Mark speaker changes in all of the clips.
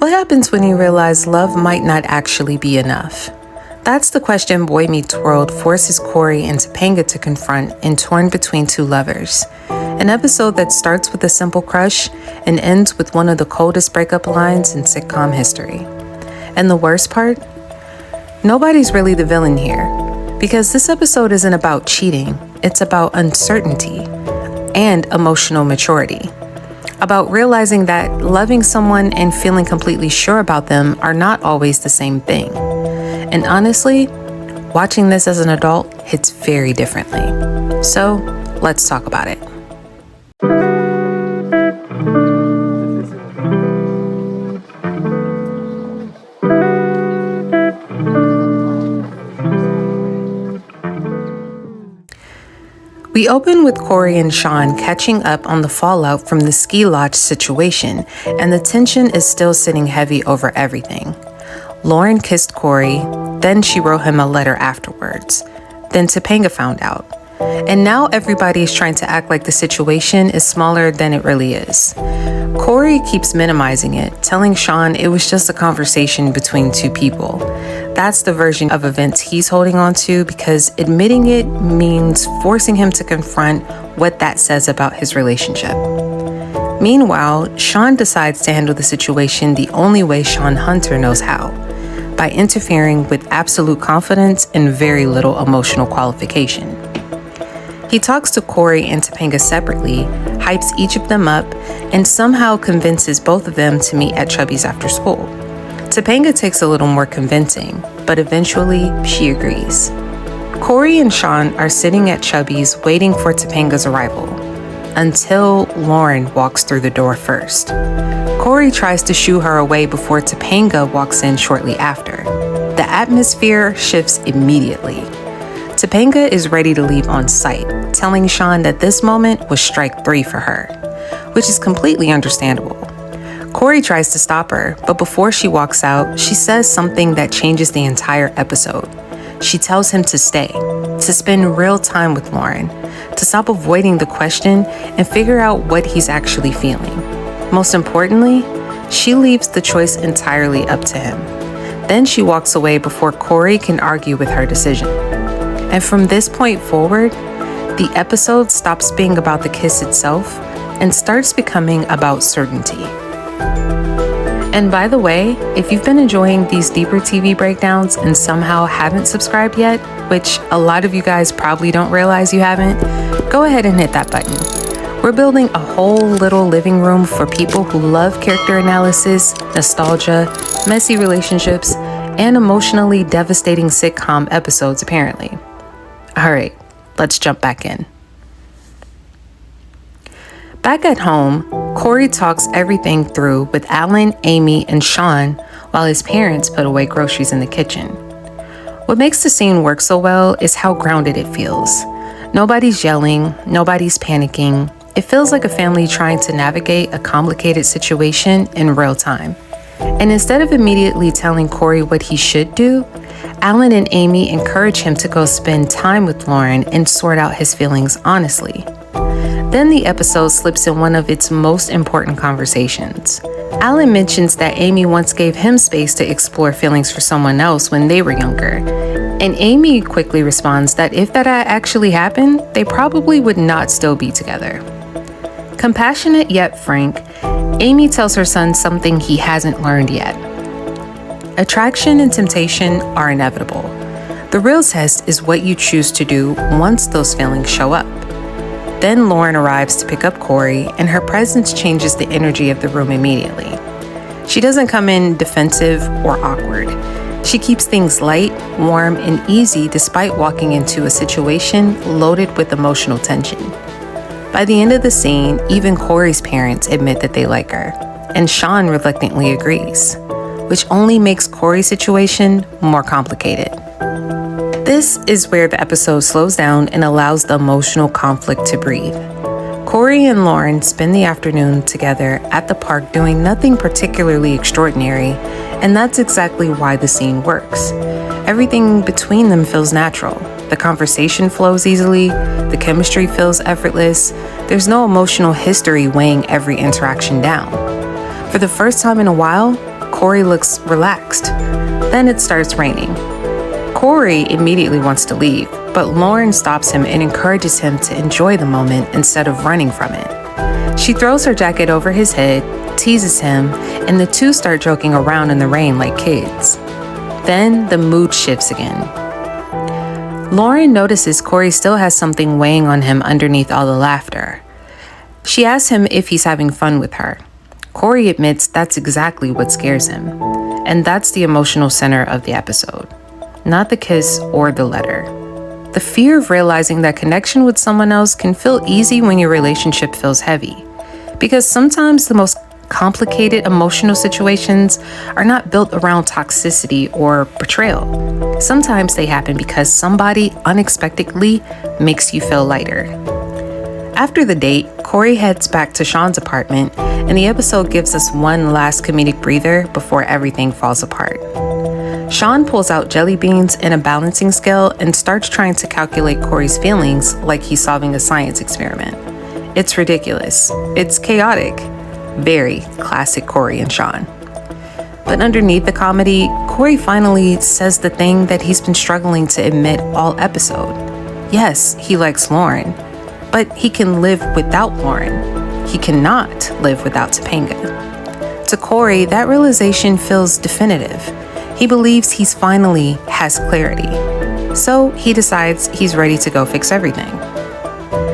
Speaker 1: What happens when you realize love might not actually be enough? That's the question Boy Meets World forces Cory and Topanga to confront in Torn Between Two Lovers, an episode that starts with a simple crush and ends with one of the coldest breakup lines in sitcom history. And the worst part? Nobody's really the villain here, because this episode isn't about cheating, it's about uncertainty and emotional maturity. About realizing that loving someone and feeling completely sure about them are not always the same thing. And honestly, watching this as an adult hits very differently. So, let's talk about it. We open with Cory and Shawn catching up on the fallout from the ski lodge situation, and the tension is still sitting heavy over everything. Lauren kissed Cory, then she wrote him a letter afterwards. Then Topanga found out. And now everybody is trying to act like the situation is smaller than it really is. Cory keeps minimizing it, telling Shawn it was just a conversation between two people. That's the version of events he's holding on to because admitting it means forcing him to confront what that says about his relationship. Meanwhile, Shawn decides to handle the situation the only way Shawn Hunter knows how, by interfering with absolute confidence and very little emotional qualification. He talks to Cory and Topanga separately, hypes each of them up, and somehow convinces both of them to meet at Chubbie's after school. Topanga takes a little more convincing, but eventually she agrees. Cory and Shawn are sitting at Chubbie's waiting for Topanga's arrival, until Lauren walks through the door first. Cory tries to shoo her away before Topanga walks in shortly after. The atmosphere shifts immediately. Topanga is ready to leave on sight, telling Shawn that this moment was strike 3 for her, which is completely understandable. Cory tries to stop her, but before she walks out, she says something that changes the entire episode. She tells him to stay, to spend real time with Lauren, to stop avoiding the question and figure out what he's actually feeling. Most importantly, she leaves the choice entirely up to him. Then she walks away before Cory can argue with her decision. And from this point forward, the episode stops being about the kiss itself and starts becoming about certainty. And by the way, if you've been enjoying these deeper TV breakdowns and somehow haven't subscribed yet, which a lot of you guys probably don't realize you haven't, go ahead and hit that button. We're building a whole little living room for people who love character analysis, nostalgia, messy relationships, and emotionally devastating sitcom episodes, apparently. All right, let's jump back in. Back at home, Cory talks everything through with Alan, Amy, and Shawn while his parents put away groceries in the kitchen. What makes the scene work so well is how grounded it feels. Nobody's yelling, nobody's panicking. It feels like a family trying to navigate a complicated situation in real time. And instead of immediately telling Cory what he should do, Alan and Amy encourage him to go spend time with Lauren and sort out his feelings honestly. Then the episode slips in one of its most important conversations. Alan mentions that Amy once gave him space to explore feelings for someone else when they were younger. And Amy quickly responds that if that had actually happened, they probably would not still be together. Compassionate yet frank, Amy tells her son something he hasn't learned yet. Attraction and temptation are inevitable. The real test is what you choose to do once those feelings show up. Then Lauren arrives to pick up Cory, and her presence changes the energy of the room immediately. She doesn't come in defensive or awkward. She keeps things light, warm, and easy despite walking into a situation loaded with emotional tension. By the end of the scene, even Cory's parents admit that they like her, and Shawn reluctantly agrees, which only makes Cory's situation more complicated. This is where the episode slows down and allows the emotional conflict to breathe. Cory and Lauren spend the afternoon together at the park doing nothing particularly extraordinary, and that's exactly why the scene works. Everything between them feels natural. The conversation flows easily, the chemistry feels effortless, there's no emotional history weighing every interaction down. For the first time in a while, Cory looks relaxed. Then it starts raining. Cory immediately wants to leave, but Lauren stops him and encourages him to enjoy the moment instead of running from it. She throws her jacket over his head, teases him, and the two start joking around in the rain like kids. Then the mood shifts again. Lauren notices Cory still has something weighing on him underneath all the laughter. She asks him if he's having fun with her. Cory admits that's exactly what scares him. And that's the emotional center of the episode. Not the kiss or the letter. The fear of realizing that connection with someone else can feel easy when your relationship feels heavy. Because sometimes the most complicated emotional situations are not built around toxicity or betrayal. Sometimes they happen because somebody unexpectedly makes you feel lighter. After the date, Cory heads back to Shawn's apartment, and the episode gives us one last comedic breather before everything falls apart. Shawn pulls out jelly beans and a balancing scale and starts trying to calculate Cory's feelings like he's solving a science experiment. It's ridiculous. It's chaotic. Very classic Cory and Shawn. But underneath the comedy, Cory finally says the thing that he's been struggling to admit all episode. Yes, he likes Lauren, but he can live without Lauren. He cannot live without Topanga. To Cory, that realization feels definitive. He believes he's finally has clarity. So he decides he's ready to go fix everything.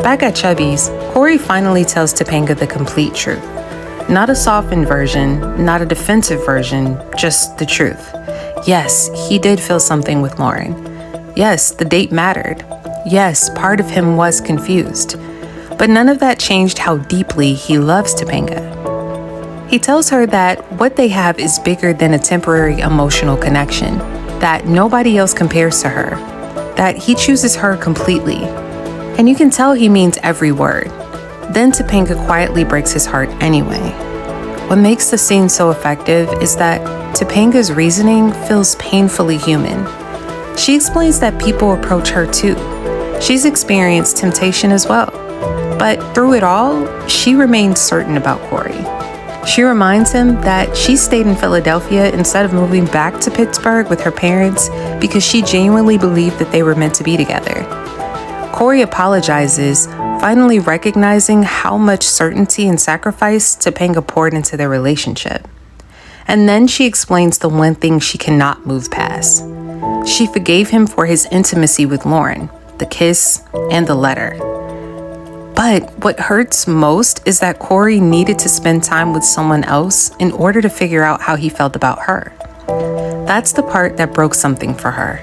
Speaker 1: Back at Chubbie's, Cory finally tells Topanga the complete truth. Not a softened version, not a defensive version, just the truth. Yes, he did feel something with Lauren. Yes, the date mattered. Yes, part of him was confused. But none of that changed how deeply he loves Topanga. He tells her that what they have is bigger than a temporary emotional connection, that nobody else compares to her, that he chooses her completely. And you can tell he means every word. Then Topanga quietly breaks his heart anyway. What makes the scene so effective is that Topanga's reasoning feels painfully human. She explains that people approach her too. She's experienced temptation as well. But through it all, she remains certain about Cory. She reminds him that she stayed in Philadelphia instead of moving back to Pittsburgh with her parents because she genuinely believed that they were meant to be together. Cory apologizes, finally recognizing how much certainty and sacrifice Topanga poured into their relationship. And then she explains the one thing she cannot move past. She forgave him for his intimacy with Lauren, the kiss, and the letter. But what hurts most is that Cory needed to spend time with someone else in order to figure out how he felt about her. That's the part that broke something for her.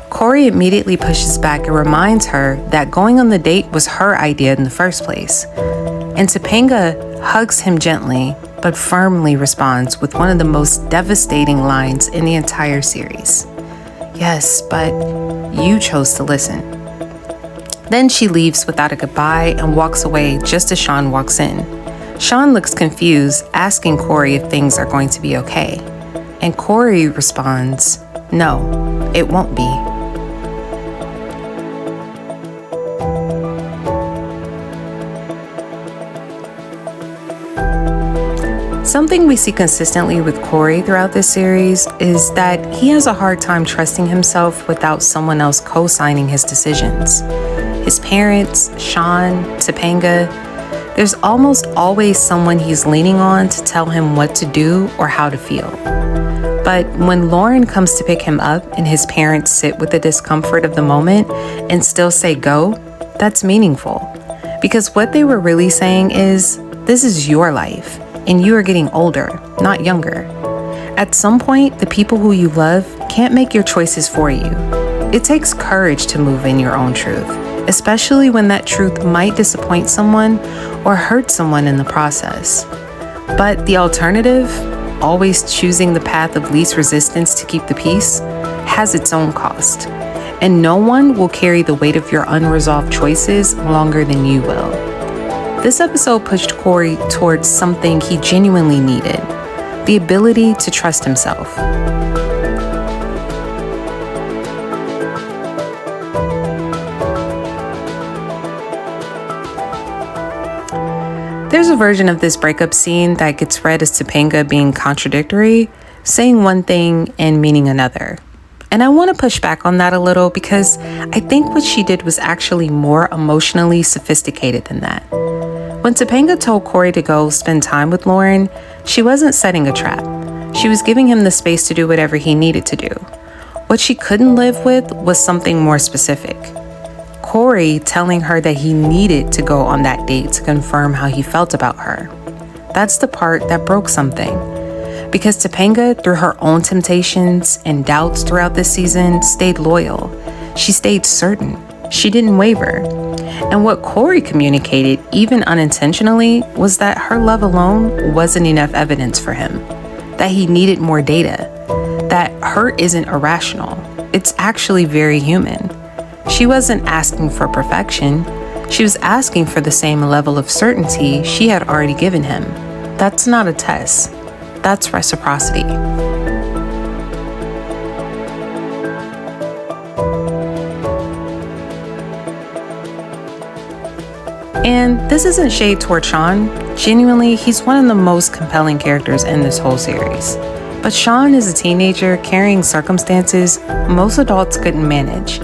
Speaker 1: Cory immediately pushes back and reminds her that going on the date was her idea in the first place. And Topanga hugs him gently, but firmly responds with one of the most devastating lines in the entire series. Yes, but you chose to listen. Then she leaves without a goodbye and walks away just as Shawn walks in. Shawn looks confused, asking Cory if things are going to be okay. And Cory responds, "No, it won't be." Something we see consistently with Cory throughout this series is that he has a hard time trusting himself without someone else co-signing his decisions. His parents, Shawn, Topanga, there's almost always someone he's leaning on to tell him what to do or how to feel. But when Lauren comes to pick him up and his parents sit with the discomfort of the moment and still say go, that's meaningful. Because what they were really saying is, this is your life, and you are getting older, not younger. At some point, the people who you love can't make your choices for you. It takes courage to move in your own truth, especially when that truth might disappoint someone or hurt someone in the process. But the alternative, always choosing the path of least resistance to keep the peace, has its own cost. And no one will carry the weight of your unresolved choices longer than you will. This episode pushed Cory towards something he genuinely needed, the ability to trust himself. There's a version of this breakup scene that gets read as Topanga being contradictory, saying one thing and meaning another. And I want to push back on that a little because I think what she did was actually more emotionally sophisticated than that. When Topanga told Cory to go spend time with Lauren, she wasn't setting a trap. She was giving him the space to do whatever he needed to do. What she couldn't live with was something more specific. Cory telling her that he needed to go on that date to confirm how he felt about her. That's the part that broke something. Because Topanga, through her own temptations and doubts throughout this season, stayed loyal. She stayed certain. She didn't waver. And what Cory communicated, even unintentionally, was that her love alone wasn't enough evidence for him. That he needed more data. That hurt isn't irrational. It's actually very human. She wasn't asking for perfection. She was asking for the same level of certainty she had already given him. That's not a test. That's reciprocity. And this isn't shade toward Shawn. Genuinely, he's one of the most compelling characters in this whole series. But Shawn is a teenager carrying circumstances most adults couldn't manage.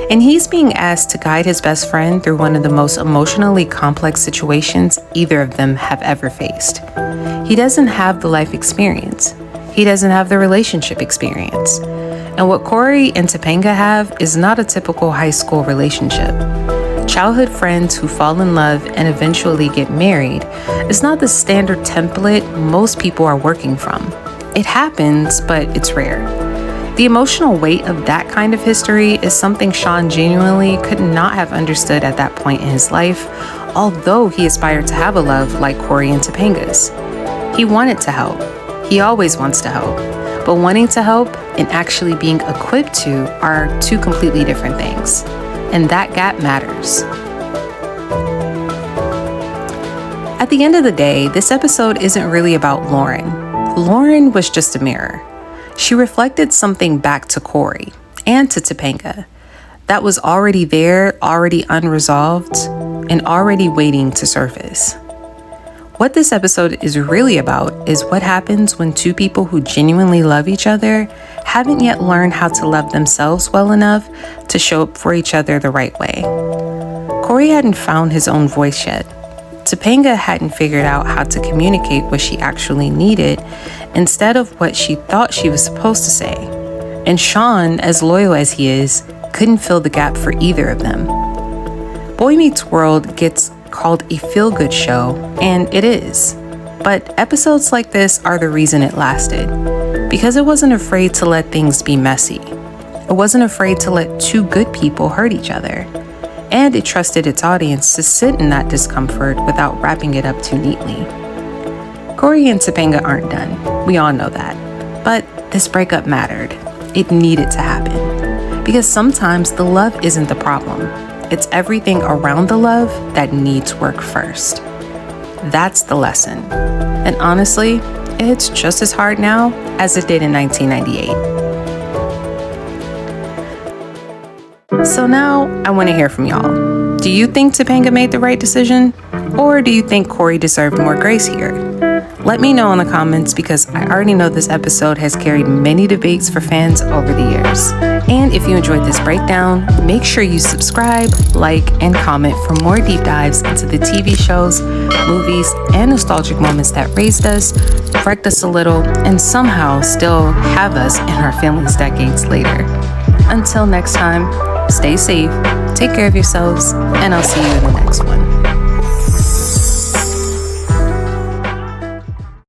Speaker 1: And he's being asked to guide his best friend through one of the most emotionally complex situations either of them have ever faced. He doesn't have the life experience. He doesn't have the relationship experience. And what Cory and Topanga have is not a typical high school relationship. Childhood friends who fall in love and eventually get married is not the standard template most people are working from. It happens, but it's rare. The emotional weight of that kind of history is something Shawn genuinely could not have understood at that point in his life, although he aspired to have a love like Cory and Topanga's. He wanted to help. He always wants to help. But wanting to help and actually being equipped to are two completely different things. And that gap matters. At the end of the day, this episode isn't really about Lauren. Lauren was just a mirror. She reflected something back to Cory and to Topanga that was already there, already unresolved, and already waiting to surface. What this episode is really about is what happens when two people who genuinely love each other haven't yet learned how to love themselves well enough to show up for each other the right way. Cory hadn't found his own voice yet. Topanga hadn't figured out how to communicate what she actually needed instead of what she thought she was supposed to say. And Shawn, as loyal as he is, couldn't fill the gap for either of them. Boy Meets World gets called a feel-good show, and it is. But episodes like this are the reason it lasted, because it wasn't afraid to let things be messy. It wasn't afraid to let two good people hurt each other. And it trusted its audience to sit in that discomfort without wrapping it up too neatly. Cory and Topanga aren't done. We all know that. But this breakup mattered. It needed to happen. Because sometimes the love isn't the problem. It's everything around the love that needs work first. That's the lesson. And honestly, it's just as hard now as it did in 1998. So now I want to hear from y'all. Do you think Topanga made the right decision? Or do you think Cory deserved more grace here? Let me know in the comments because I already know this episode has carried many debates for fans over the years. And if you enjoyed this breakdown, make sure you subscribe, like, and comment for more deep dives into the TV shows, movies, and nostalgic moments that raised us, wrecked us a little, and somehow still have us in our families decades later. Until next time, stay safe, take care of yourselves, and I'll see you in the next one.